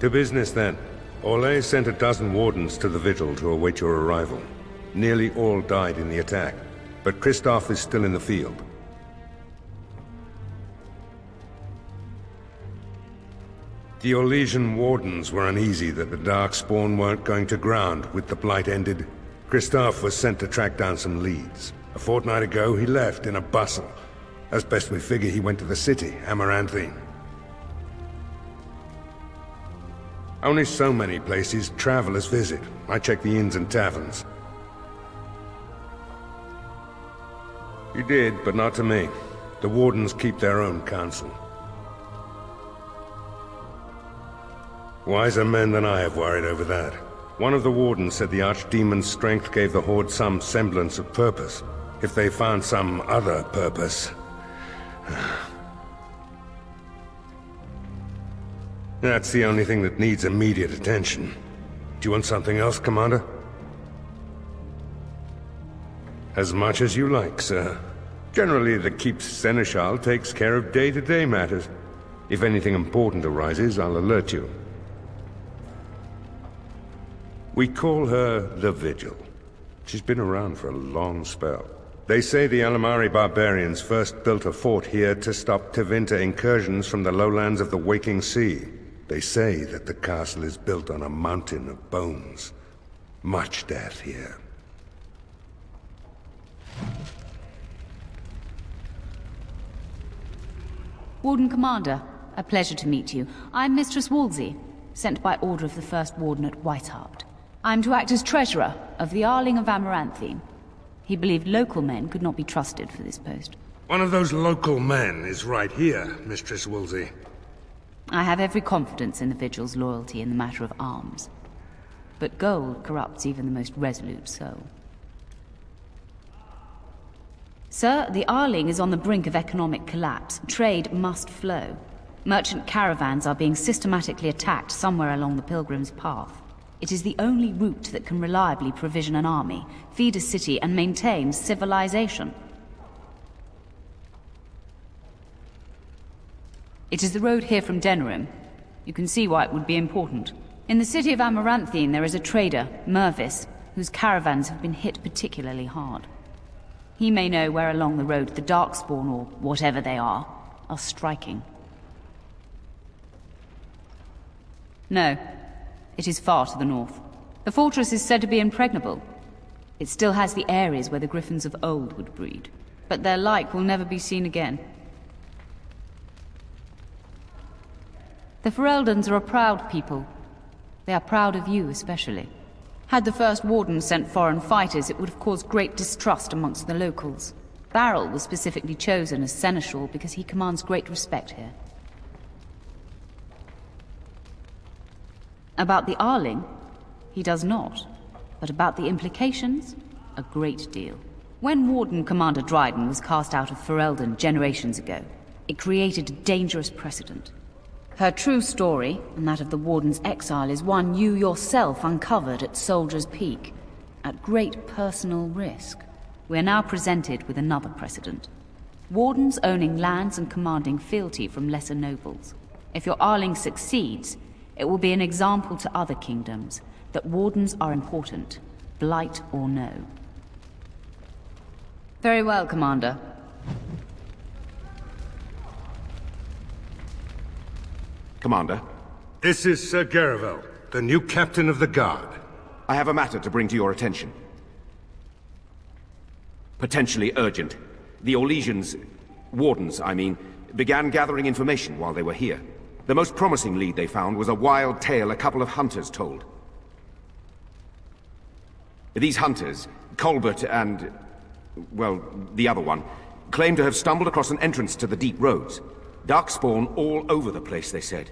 To business, then. Orlais sent a dozen wardens to the vigil to await your arrival. Nearly all died in the attack, but Christophe is still in the field. The Orlesian wardens were uneasy that the Darkspawn weren't going to ground with the Blight ended. Christophe was sent to track down some leads. A fortnight ago, he left in a bustle. As best we figure, he went to the city, Amaranthine. Only so many places travelers visit. I check the inns and taverns. You did, but not to me. The wardens keep their own counsel. Wiser men than I have worried over that. One of the wardens said the Archdemon's strength gave the Horde some semblance of purpose. If they found some other purpose... That's the only thing that needs immediate attention. Do you want something else, Commander? As much as you like, sir. Generally, the Keep's Seneschal takes care of day-to-day matters. If anything important arises, I'll alert you. We call her the Vigil. She's been around for a long spell. They say the Alamari barbarians first built a fort here to stop Tevinter incursions from the lowlands of the Waking Sea. They say that the castle is built on a mountain of bones. Much death here. Warden Commander, a pleasure to meet you. I'm Mistress Wolsey, sent by order of the First Warden at Whitehart. I'm to act as treasurer of the Arling of Amaranthine. He believed local men could not be trusted for this post. One of those local men is right here, Mistress Wolsey. I have every confidence in the Vigil's loyalty in the matter of arms. But gold corrupts even the most resolute soul. Sir, the Arling is on the brink of economic collapse. Trade must flow. Merchant caravans are being systematically attacked somewhere along the Pilgrim's Path. It is the only route that can reliably provision an army, feed a city, and maintain civilization. It is the road here from Denerim. You can see why it would be important. In the city of Amaranthine there is a trader, Mervis, whose caravans have been hit particularly hard. He may know where along the road the Darkspawn, or whatever they are striking. No. It is far to the north. The fortress is said to be impregnable. It still has the areas where the griffins of old would breed. But their like will never be seen again. The Fereldans are a proud people. They are proud of you especially. Had the First Warden sent foreign fighters, it would have caused great distrust amongst the locals. Barrel was specifically chosen as Seneschal because he commands great respect here. About the Arling, he does not. But about the implications, a great deal. When Warden Commander Dryden was cast out of Ferelden generations ago, it created a dangerous precedent. Her true story, and that of the Warden's exile, is one you yourself uncovered at Soldier's Peak, at great personal risk. We are now presented with another precedent. Wardens owning lands and commanding fealty from lesser nobles. If your Arling succeeds, it will be an example to other kingdoms that wardens are important, blight or no. Very well, Commander. Commander? This is Sir Garavel, the new captain of the guard. I have a matter to bring to your attention. Potentially urgent. The Orlesians, wardens, I mean, began gathering information while they were here. The most promising lead they found was a wild tale a couple of hunters told. These hunters, Colbert and, well, the other one, claim to have stumbled across an entrance to the deep roads. Darkspawn all over the place, they said.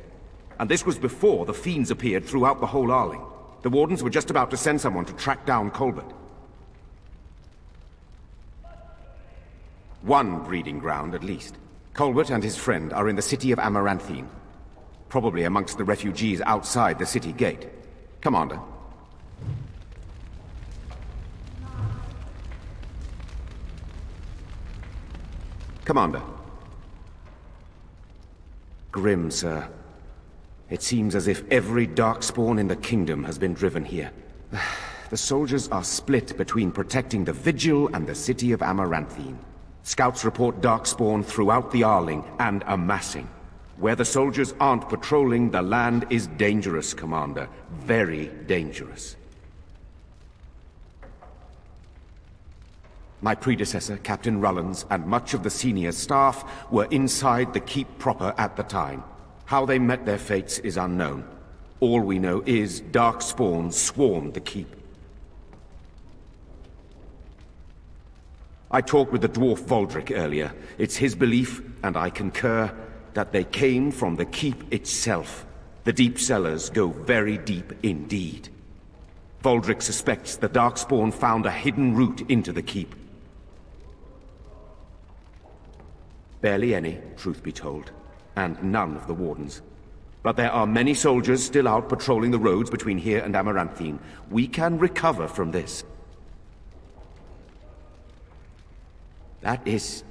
And this was before the fiends appeared throughout the whole Arling. The Wardens were just about to send someone to track down Colbert. One breeding ground, at least. Colbert and his friend are in the city of Amaranthine. Probably amongst the refugees outside the city gate. Commander. Commander. Grim, sir. It seems as if every darkspawn in the kingdom has been driven here. The soldiers are split between protecting the Vigil and the city of Amaranthine. Scouts report darkspawn throughout the Arling and amassing. Where the soldiers aren't patrolling, the land is dangerous, Commander. Very dangerous. My predecessor, Captain Rullans, and much of the senior staff were inside the keep proper at the time. How they met their fates is unknown. All we know is darkspawn swarmed the keep. I talked with the dwarf Voldrick earlier. It's his belief, and I concur, that they came from the keep itself. The deep cellars go very deep indeed. Voldrick suspects the darkspawn found a hidden route into the keep. Barely any, truth be told, and none of the wardens. But there are many soldiers still out patrolling the roads between here and Amaranthine. We can recover from this. That is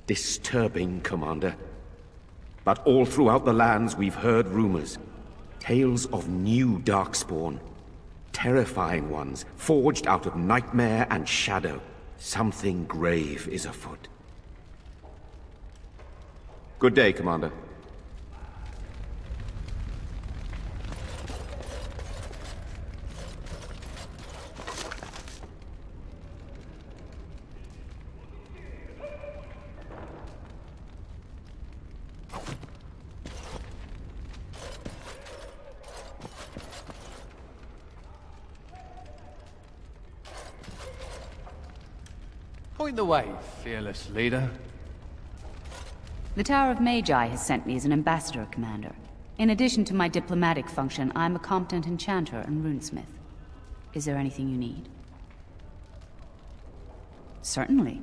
disturbing, Commander. But all throughout the lands we've heard rumors. Tales of new darkspawn. Terrifying ones, forged out of nightmare and shadow. Something grave is afoot. Good day, Commander. Point the way, fearless leader. The Tower of Magi has sent me as an ambassador, Commander. In addition to my diplomatic function, I'm a competent enchanter and runesmith. Is there anything you need? Certainly.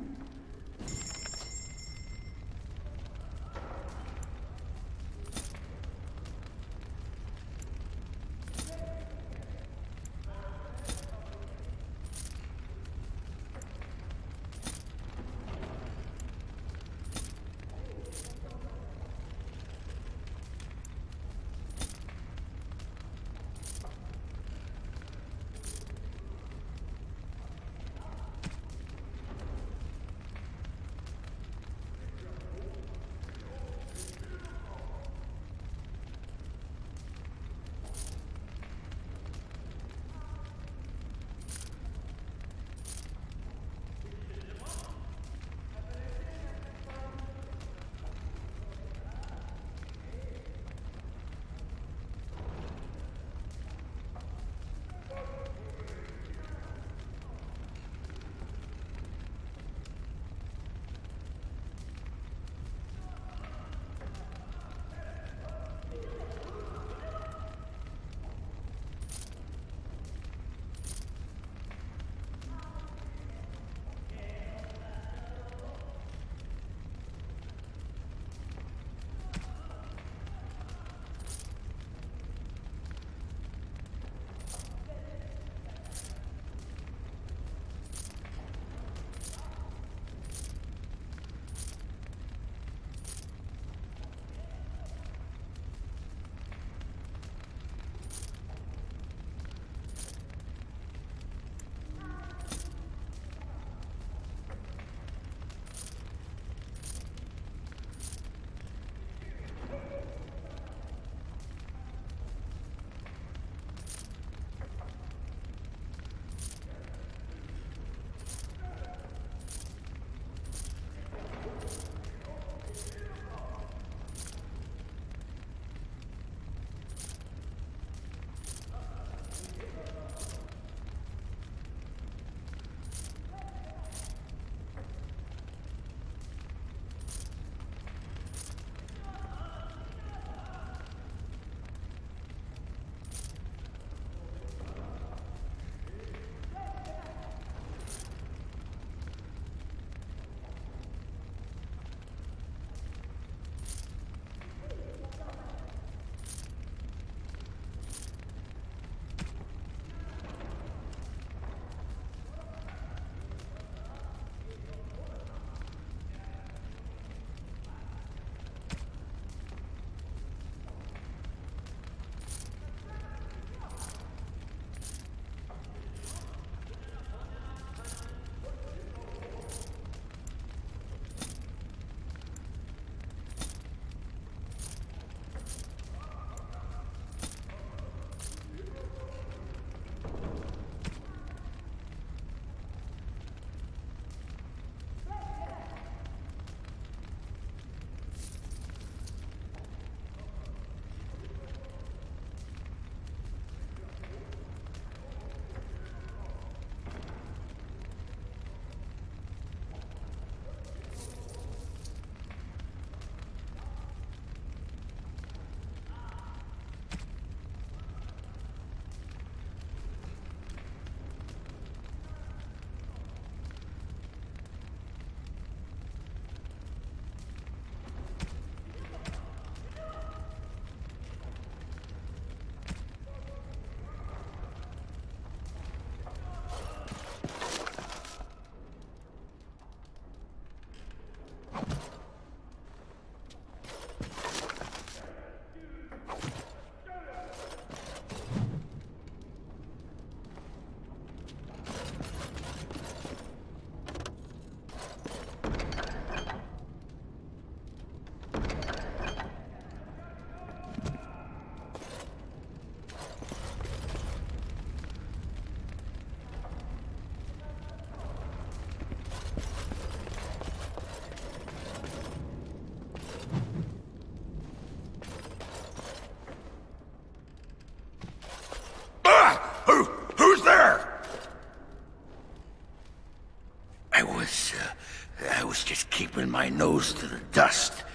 my nose to the dust,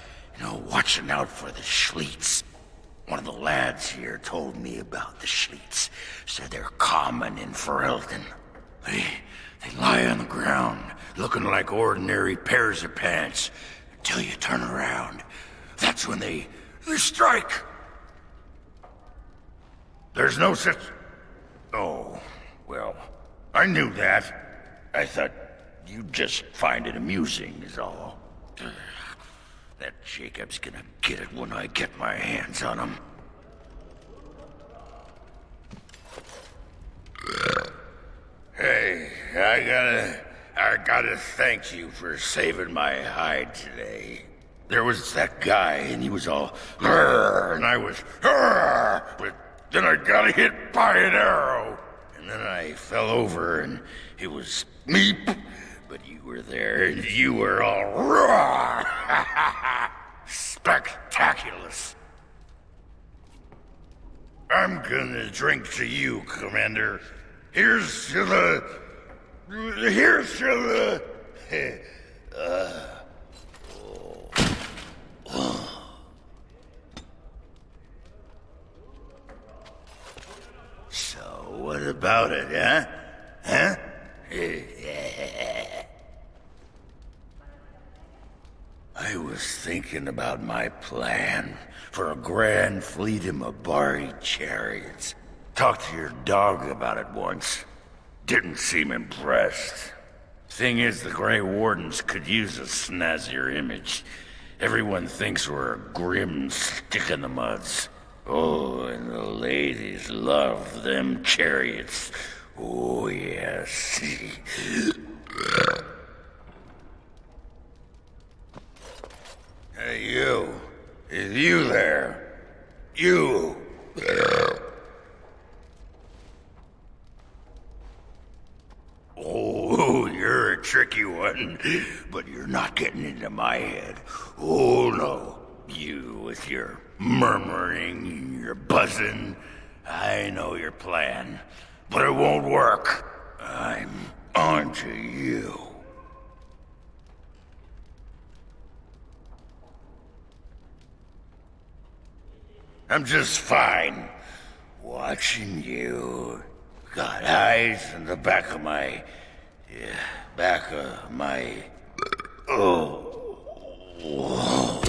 watching out for the Schliets. One of the lads here told me about the Schliets. Said they're common in Ferelden. They lie on the ground, looking like ordinary pairs of pants, until you turn around. That's when they strike. There's no such... Oh, well, I knew that. I thought you'd just find it amusing is all. That Jacob's gonna get it when I get my hands on him. Hey, I gotta thank you for saving my hide today. There was that guy, and he was all, "Grr," and I was, "Grr," but then I got hit by an arrow. And then I fell over, and it was meep, but you were there, and you were all, "Roar." Spectaculous. I'm gonna drink to you, Commander. Here's to the... So, what about it, huh? Huh? I was thinking about my plan for a grand fleet of Mabari chariots. Talked to your dog about it once. Didn't seem impressed. Thing is, the Grey Wardens could use a snazzier image. Everyone thinks we're a grim stick-in-the-muds. Oh, and the ladies love them chariots. Oh, yes. Hey, you. Is you there? You. Oh, you're a tricky one, but you're not getting into my head. Oh, no. You with your murmuring and your buzzing. I know your plan, but it won't work. I'm onto you. I'm just fine. Watching you. Got eyes in the back of my... Oh. Oh.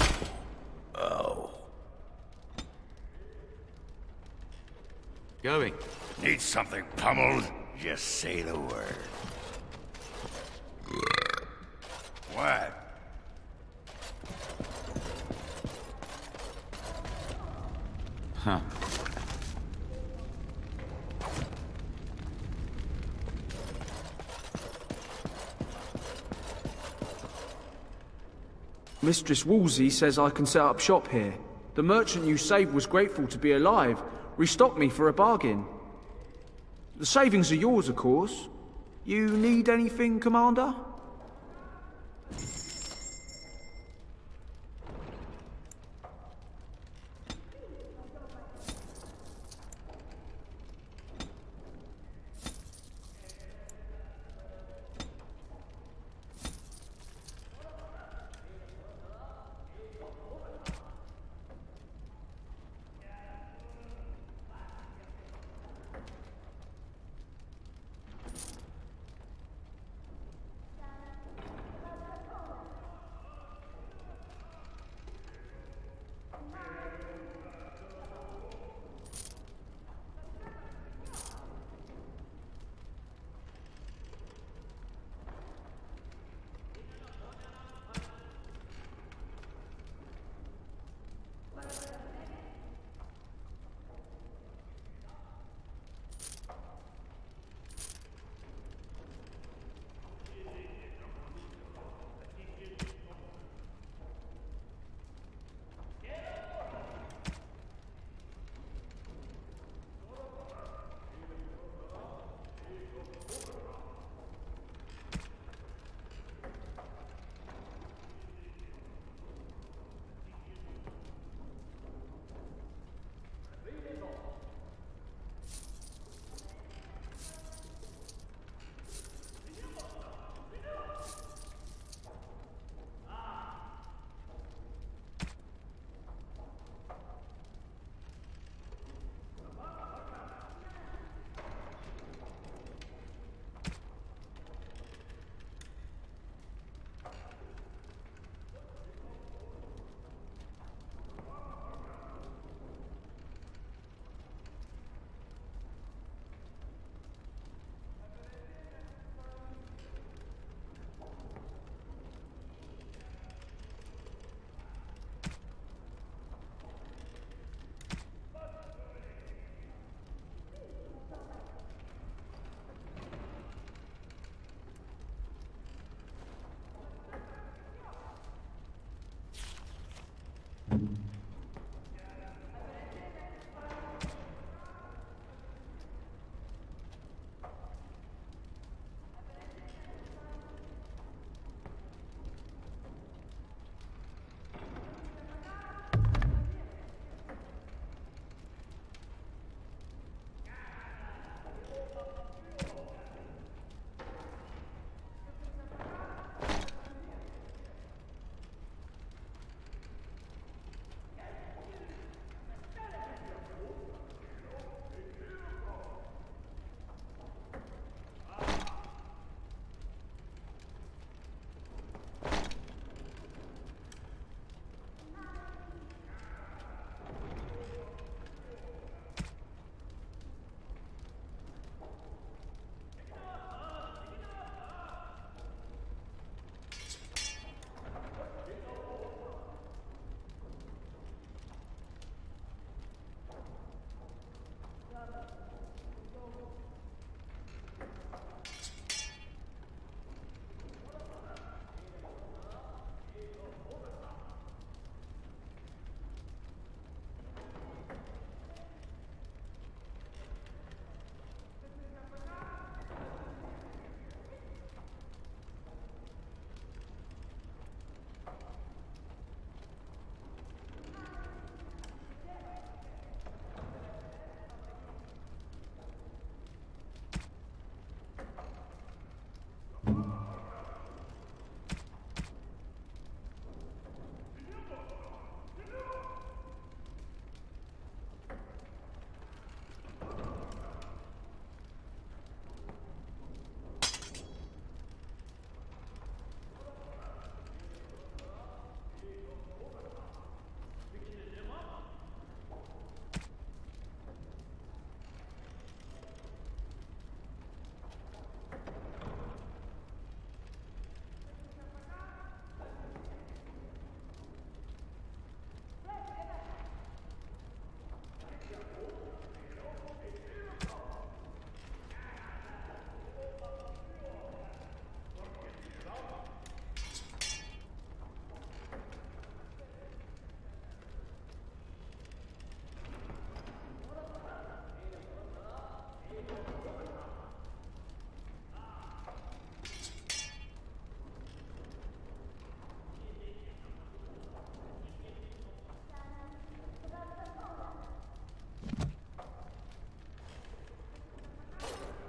Going. Need something pummeled? Just say the word. What? Huh. Mistress Woolsey says I can set up shop here. The merchant you saved was grateful to be alive, restocked me for a bargain. The savings are yours, of course. You need anything, Commander?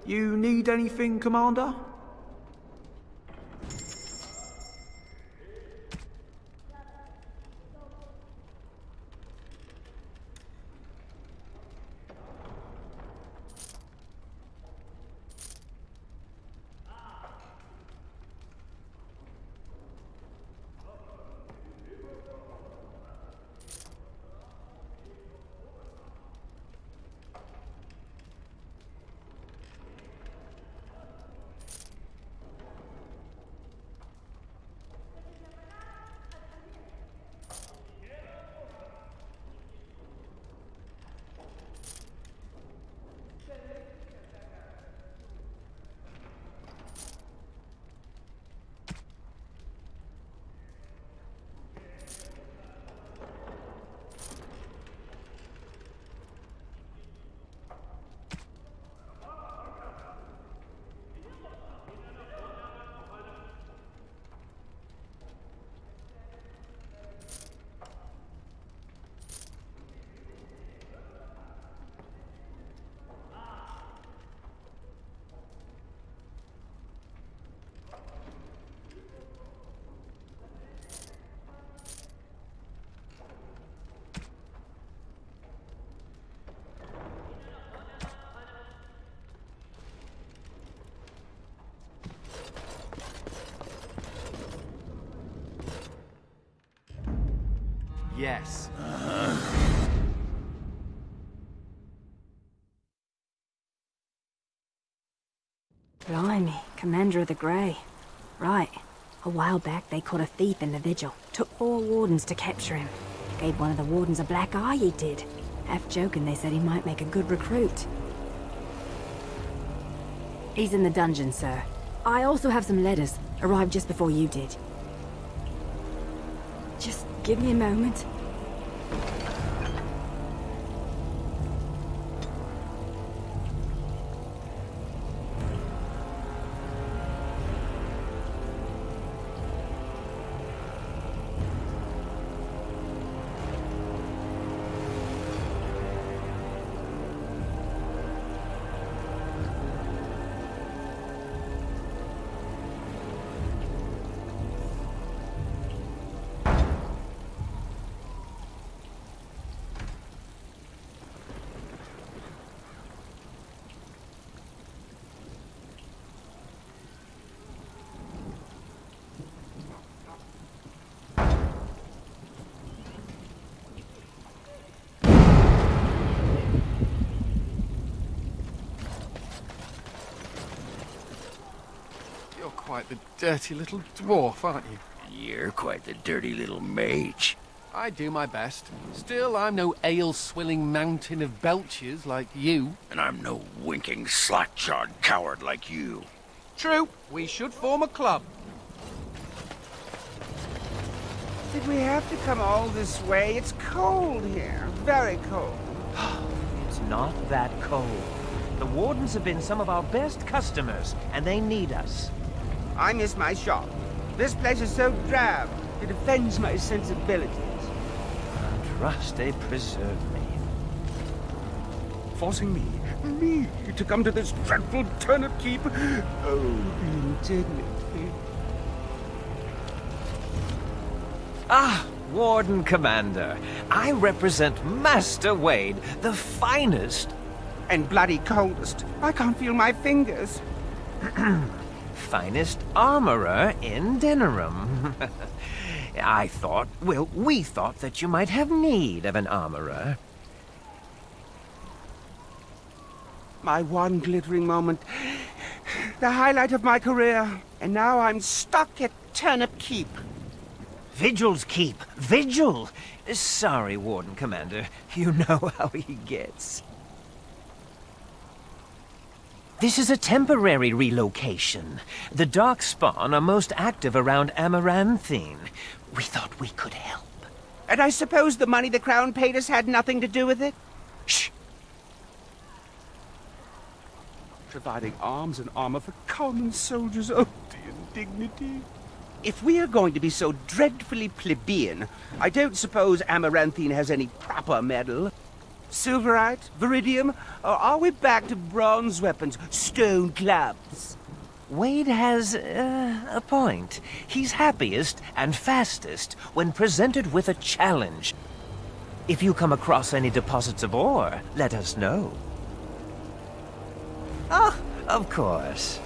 You need anything, Commander? Yes. Blimey, Commander of the Grey. Right. A while back they caught a thief in the vigil. Took 4 wardens to capture him. Gave one of the wardens a black eye, he did. Half joking, they said he might make a good recruit. He's in the dungeon, sir. I also have some letters. Arrived just before you did. Just give me a moment. You're quite the dirty little dwarf, aren't you? You're quite the dirty little mage. I do my best. Still, I'm no ale-swilling mountain of belches like you. And I'm no winking, slack-jawed coward like you. True, we should form a club. Did we have to come all this way? It's cold here. Very cold. It's not that cold. The wardens have been some of our best customers, and they need us. I miss my shop. This place is so drab. It offends my sensibilities. Trust they preserve me. Forcing me to come to this dreadful turnip keep. Oh, the indignity. Ah, Warden Commander. I represent Master Wade, the finest... And bloody coldest. I can't feel my fingers. finest armorer in Denerim. I thought, well, we thought that you might have need of an armorer. My one glittering moment. The highlight of my career. And now I'm stuck at Turnip Keep. Vigil's Keep. Vigil! Sorry, Warden Commander. You know how he gets. This is a temporary relocation. The Darkspawn are most active around Amaranthine. We thought we could help. And I suppose the money the Crown paid us had nothing to do with it? Shh! Providing arms and armor for common soldiers. Oh, the indignity. If we are going to be so dreadfully plebeian, I don't suppose Amaranthine has any proper medal. Silverite? Viridium? Or are we back to bronze weapons? Stone clubs? Wade has a point. He's happiest and fastest when presented with a challenge. If you come across any deposits of ore, let us know. Oh, of course.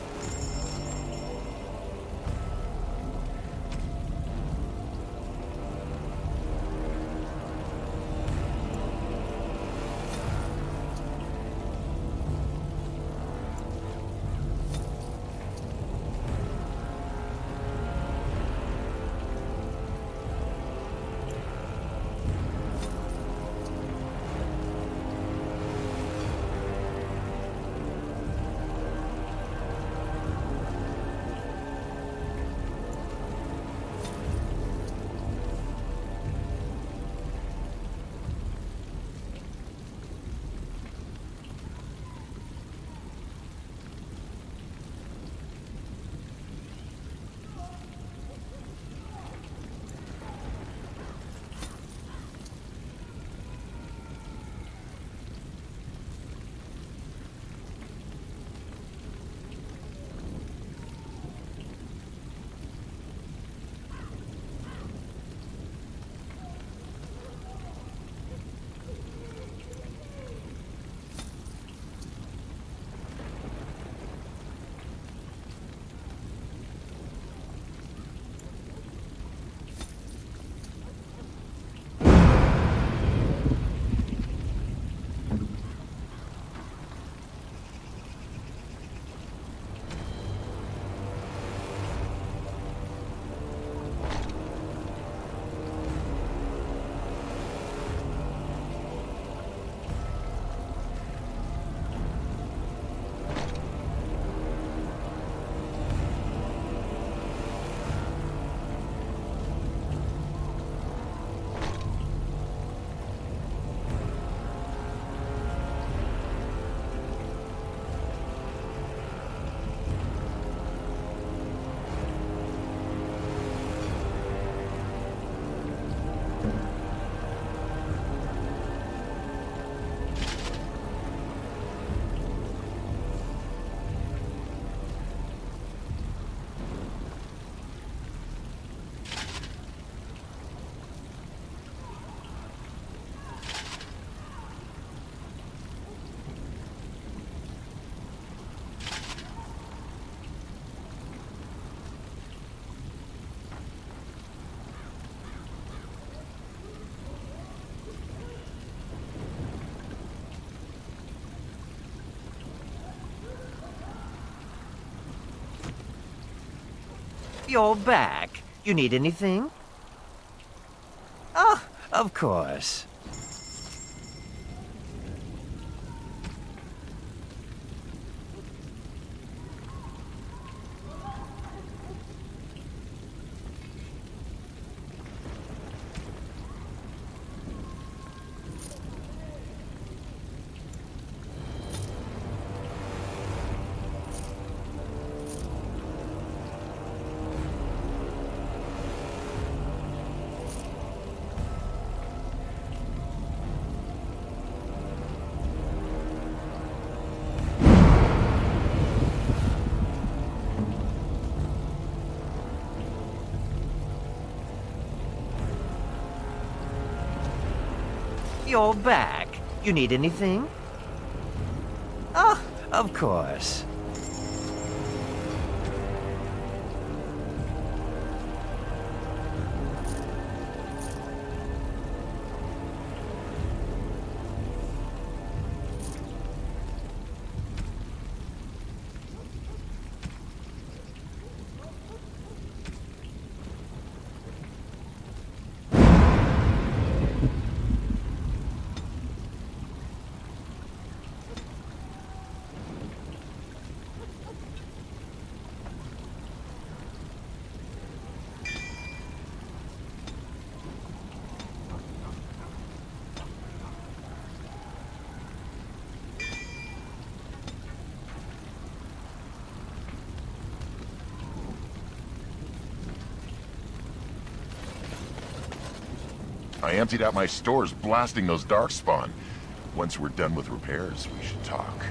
You're back. You need anything? Oh, of course. You're back. You need anything? Oh, of course. I emptied out my stores blasting those darkspawn. Once we're done with repairs, we should talk.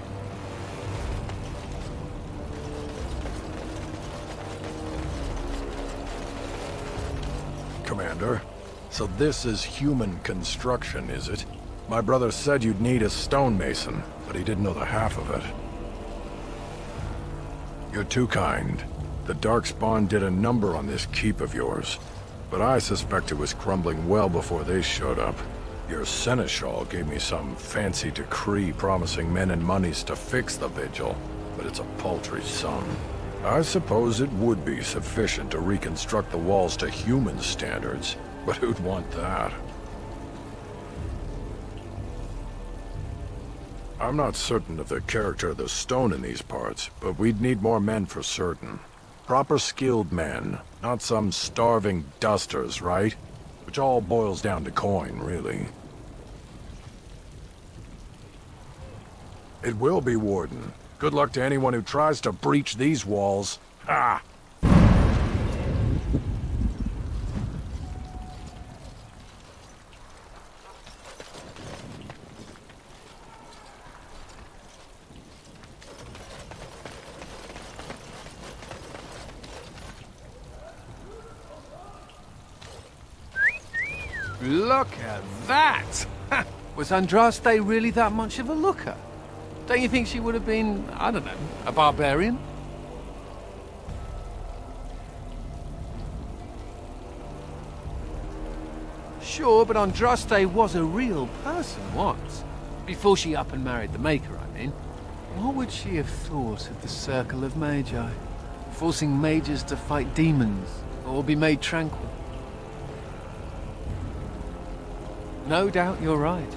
Commander, so this is human construction, is it? My brother said you'd need a stonemason, but he didn't know the half of it. You're too kind. The Darkspawn did a number on this keep of yours, but I suspect it was crumbling well before they showed up. Your seneschal gave me some fancy decree promising men and monies to fix the vigil, but it's a paltry sum. I suppose it would be sufficient to reconstruct the walls to human standards, but who'd want that? I'm not certain of the character of the stone in these parts, but we'd need more men for certain. Proper skilled men, not some starving dusters, right? Which all boils down to coin, really. It will be, Warden. Good luck to anyone who tries to breach these walls. Ha! Look at that! Was Andraste really that much of a looker? Don't you think she would have been, I don't know, a barbarian? Sure, but Andraste was a real person once. Before she up and married the Maker, I mean. What would she have thought of the Circle of Magi? Forcing mages to fight demons, or be made tranquil? No doubt you're right.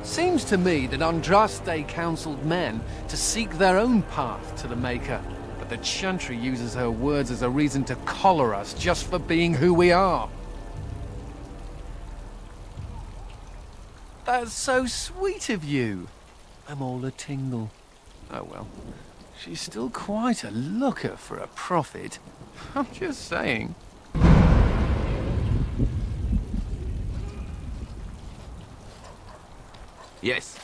Seems to me that Andraste counseled men to seek their own path to the Maker, but the Chantry uses her words as a reason to collar us just for being who we are. That's so sweet of you. I'm all a tingle. Oh well, she's still quite a looker for a prophet. I'm just saying. Yes.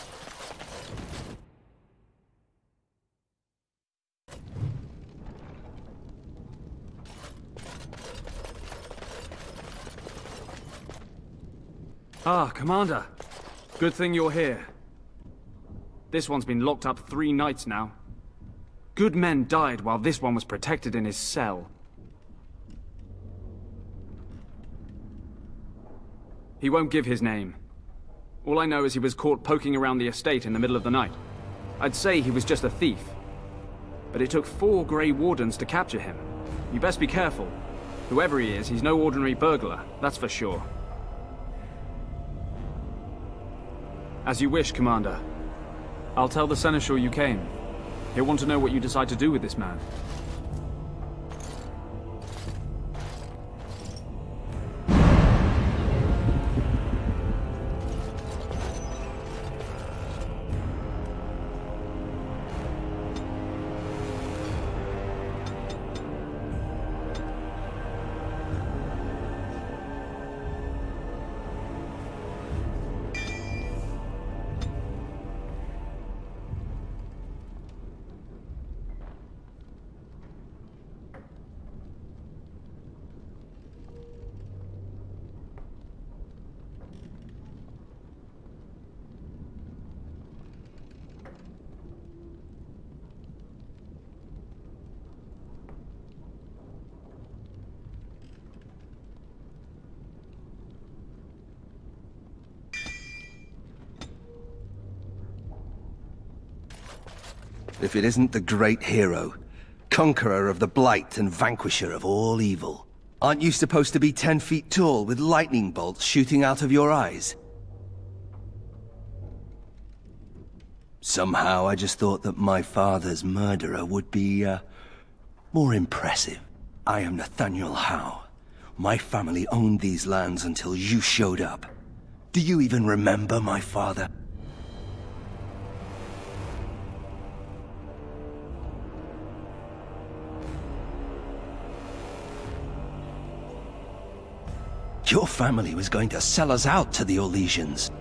Ah, Commander. Good thing you're here. This one's been locked up 3 nights now. Good men died while this one was protected in his cell. He won't give his name. All I know is he was caught poking around the estate in the middle of the night. I'd say he was just a thief. But it took 4 Grey Wardens to capture him. You best be careful. Whoever he is, he's no ordinary burglar, that's for sure. As you wish, Commander. I'll tell the Seneschal you came. He'll want to know what you decide to do with this man. If it isn't the great hero, conqueror of the blight and vanquisher of all evil. Aren't you supposed to be 10 feet tall with lightning bolts shooting out of your eyes? Somehow I just thought that my father's murderer would be, more impressive. I am Nathaniel Howe. My family owned these lands until you showed up. Do you even remember my father? Your family was going to sell us out to the Orlesians.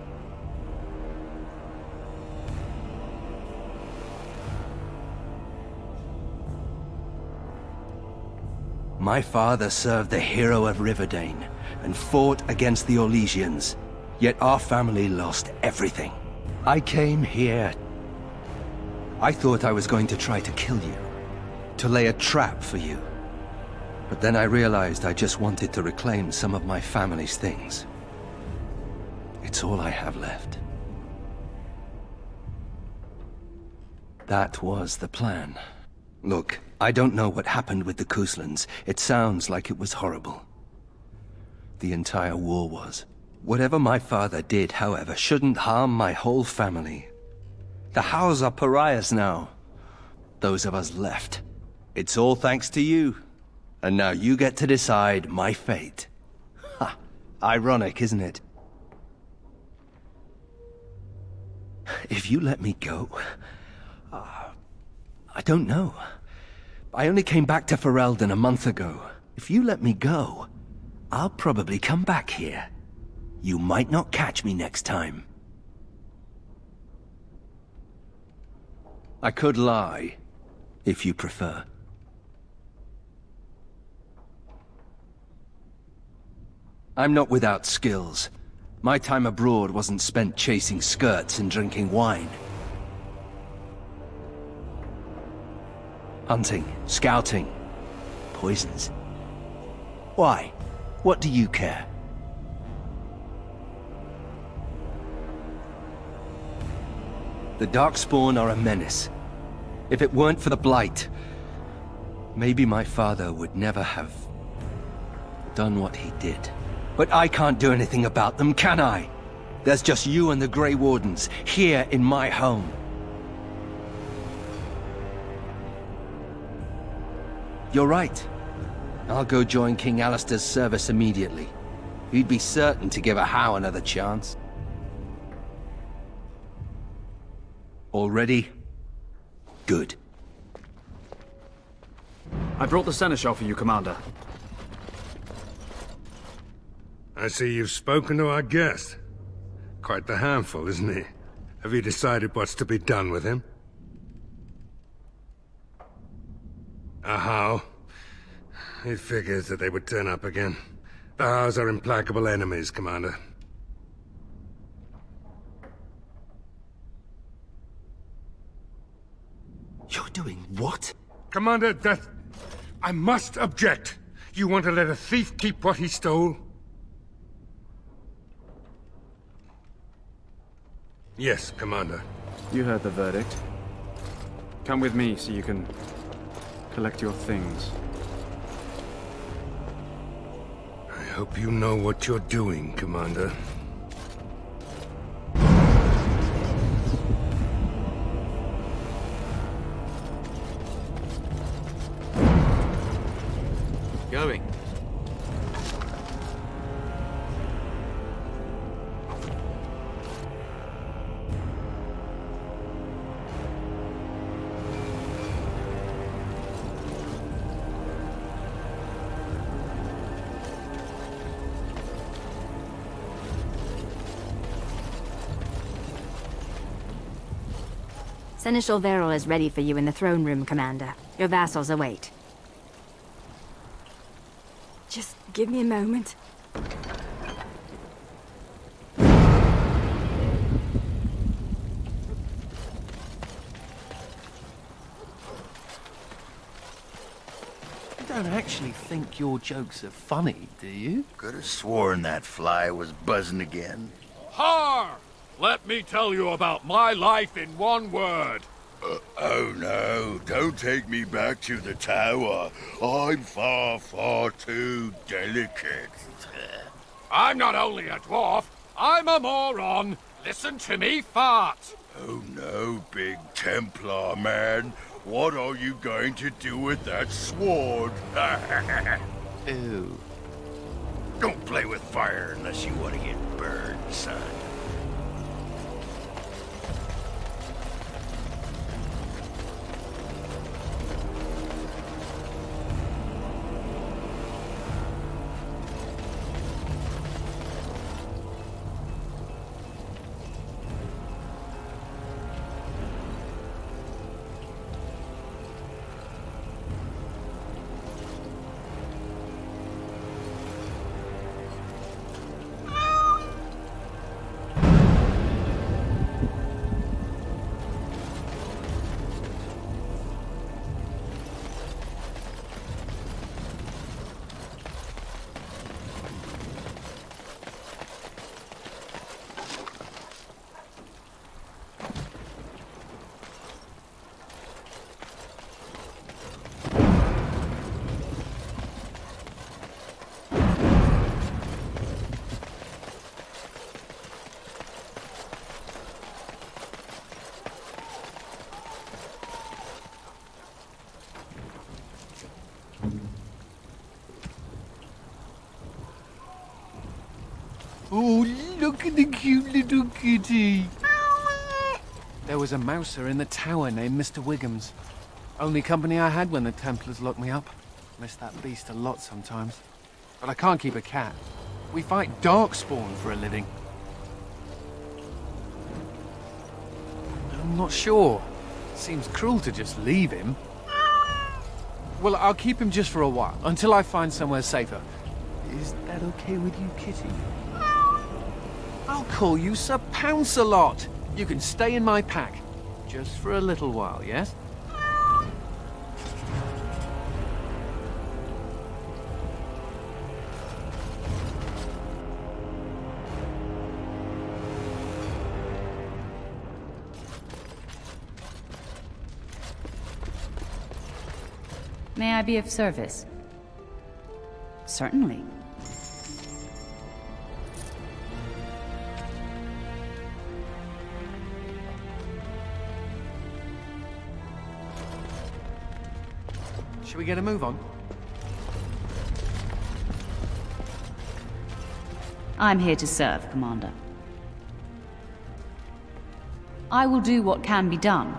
My father served the hero of Riverdane and fought against the Orlesians, yet our family lost everything. I came here. I thought I was going to try to kill you, to lay a trap for you. But then I realized I just wanted to reclaim some of my family's things. It's all I have left. That was the plan. Look, I don't know what happened with the Couslands. It sounds like it was horrible. The entire war was. Whatever my father did, however, shouldn't harm my whole family. The Howes are pariahs now. Those of us left. It's all thanks to you. And now you get to decide my fate. Ha! Ironic, isn't it? If you let me go... I don't know. I only came back to Ferelden a month ago. If you let me go, I'll probably come back here. You might not catch me next time. I could lie, if you prefer. I'm not without skills. My time abroad wasn't spent chasing skirts and drinking wine. Hunting, scouting, poisons. Why? What do you care? The Darkspawn are a menace. If it weren't for the Blight, maybe my father would never have done what he did. But I can't do anything about them, can I? There's just you and the Grey Wardens, here in my home. You're right. I'll go join King Alistair's service immediately. He'd be certain to give a Howe another chance. All ready? Good. I brought the seneschal for you, Commander. I see you've spoken to our guest. Quite the handful, isn't he? Have you decided what's to be done with him? How? It figures that they would turn up again. The Hows are implacable enemies, Commander. You're doing what? Commander, I must object. You want to let a thief keep what he stole? Yes, Commander. You heard the verdict. Come with me so you can collect your things. I hope you know what you're doing, Commander. Going. Seneschal Verrill is ready for you in the throne room, Commander. Your vassals await. Just give me a moment. You don't actually think your jokes are funny, do you? Could have sworn that fly was buzzing again. Har! Let me tell you about my life in one word. Oh no, don't take me back to the tower. I'm far, far too delicate. I'm not only a dwarf, I'm a moron. Listen to me fart. Oh no, big Templar man. What are you going to do with that sword? Ew. Don't play with fire unless you want to get burned, son. Look at the cute little kitty. There was a mouser in the tower named Mr. Wiggums. Only company I had when the Templars locked me up. Miss that beast a lot sometimes. But I can't keep a cat. We fight darkspawn for a living. I'm not sure. Seems cruel to just leave him. Well, I'll keep him just for a while, until I find somewhere safer. Is that okay with you, kitty? I'll call you Sir Pounce-a-lot. You can stay in my pack. Just for a little while, yes? May I be of service? Certainly. Should we get a move on? I'm here to serve, Commander. I will do what can be done,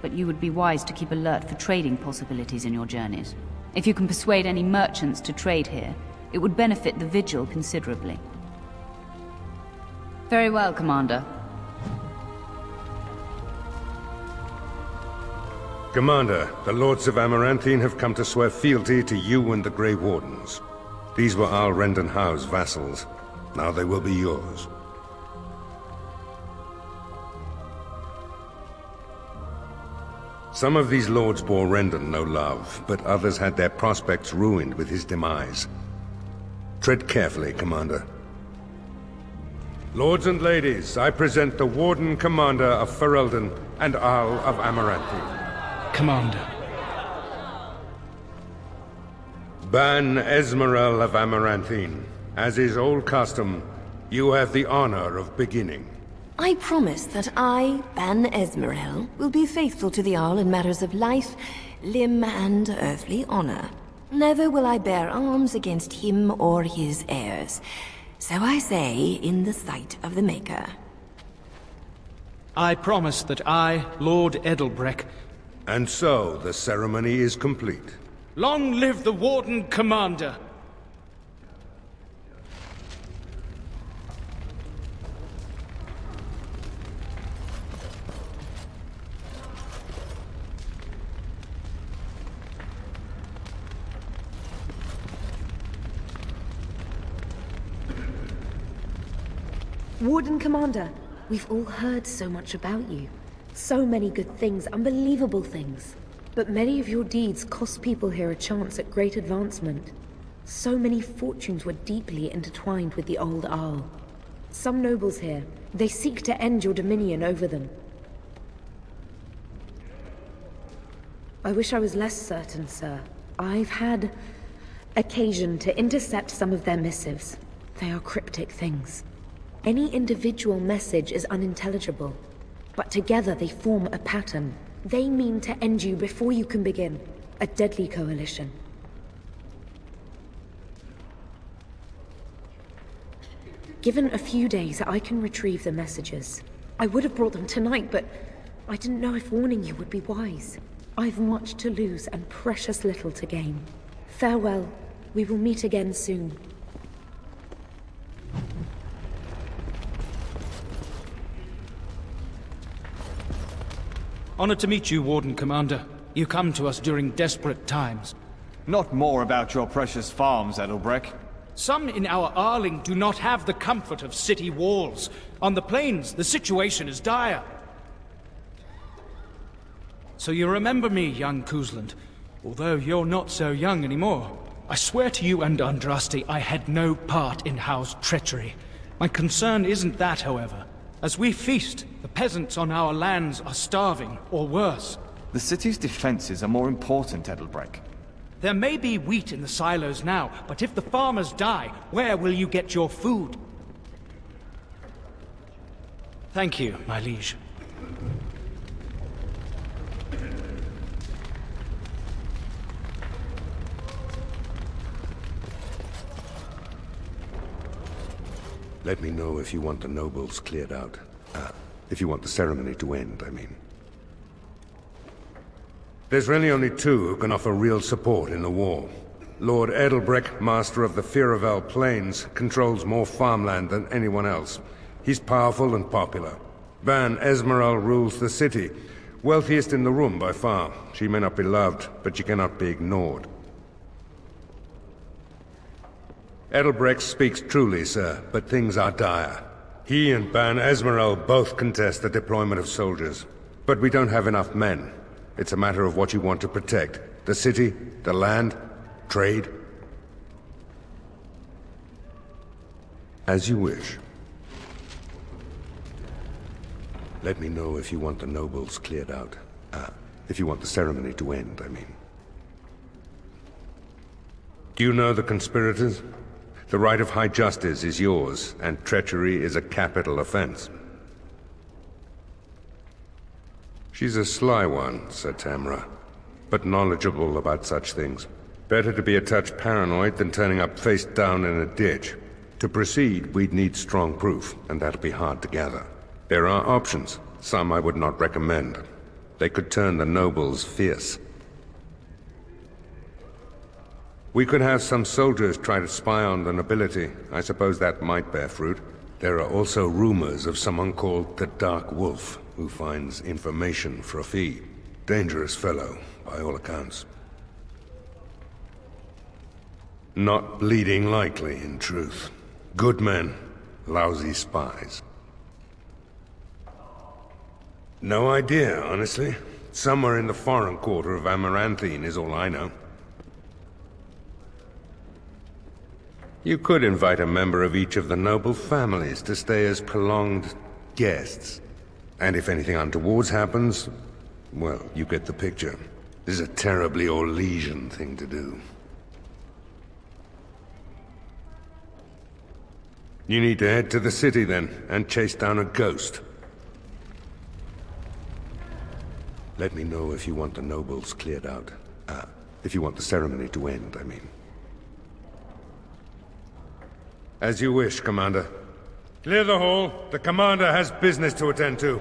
but you would be wise to keep alert for trading possibilities in your journeys. If you can persuade any merchants to trade here, it would benefit the Vigil considerably. Very well, Commander. Commander, the Lords of Amaranthine have come to swear fealty to you and the Grey Wardens. These were Al Rendenhau's vassals. Now they will be yours. Some of these lords bore Rendon no love, but others had their prospects ruined with his demise. Tread carefully, Commander. Lords and ladies, I present the Warden Commander of Ferelden and Arl of Amaranthine. Commander. Ban Esmeralda of Amaranthine. As is old custom, you have the honor of beginning. I promise that I, Ban Esmeralda, will be faithful to the Arl in matters of life, limb, and earthly honor. Never will I bear arms against him or his heirs. So I say, in the sight of the Maker. I promise that I, Lord Edelbreck... And so, the ceremony is complete. Long live the Warden Commander! Warden Commander, we've all heard so much about you. So many good things, unbelievable things. But many of your deeds cost people here a chance at great advancement. So many fortunes were deeply intertwined with the old Arl. Some nobles here, they seek to end your dominion over them. I wish I was less certain, sir. I've had occasion to intercept some of their missives. They are cryptic things. Any individual message is unintelligible, but together they form a pattern. They mean to end you before you can begin. A deadly coalition. Given a few days, I can retrieve the messages. I would have brought them tonight, but I didn't know if warning you would be wise. I've much to lose and precious little to gain. Farewell. We will meet again soon. Honored to meet you, Warden Commander. You come to us during desperate times. Not more about your precious farms, Edelbreck. Some in our Arling do not have the comfort of city walls. On the plains, the situation is dire. So you remember me, young Cousland, although you're not so young anymore. I swear to you and Andraste I had no part in Howe's treachery. My concern isn't that, however. As we feast, the peasants on our lands are starving, or worse. The city's defenses are more important, Edelbreck. There may be wheat in the silos now, but if the farmers die, where will you get your food? Thank you, my liege. Let me know if you want the nobles cleared out. If you want the ceremony to end, I mean. There's really only two who can offer real support in the war. Lord Edelbrecht, master of the Firavel Plains, controls more farmland than anyone else. He's powerful and popular. Van Esmeralda rules the city. Wealthiest in the room by far. She may not be loved, but she cannot be ignored. Edelbrecht speaks truly, sir, but things are dire. He and Van Esmeralda both contest the deployment of soldiers. But we don't have enough men. It's a matter of what you want to protect. The city, the land, trade. As you wish. Let me know if you want the nobles cleared out. If you want the ceremony to end, I mean. Do you know the conspirators? The right of high justice is yours, and treachery is a capital offense. She's a sly one, said Tamra, but knowledgeable about such things. Better to be a touch paranoid than turning up face down in a ditch. To proceed, we'd need strong proof, and that'll be hard to gather. There are options, some I would not recommend. They could turn the nobles fierce. We could have some soldiers try to spy on the nobility. I suppose that might bear fruit. There are also rumors of someone called the Dark Wolf, who finds information for a fee. Dangerous fellow, by all accounts. Not bleeding likely, in truth. Good men, lousy spies. No idea, honestly. Somewhere in the foreign quarter of Amaranthine is all I know. You could invite a member of each of the noble families to stay as prolonged guests. And if anything untoward happens, well, you get the picture. This is a terribly Orlesian thing to do. You need to head to the city then, and chase down a ghost. Let me know if you want the nobles cleared out. If you want the ceremony to end, I mean. As you wish, Commander. Clear the hall. The Commander has business to attend to.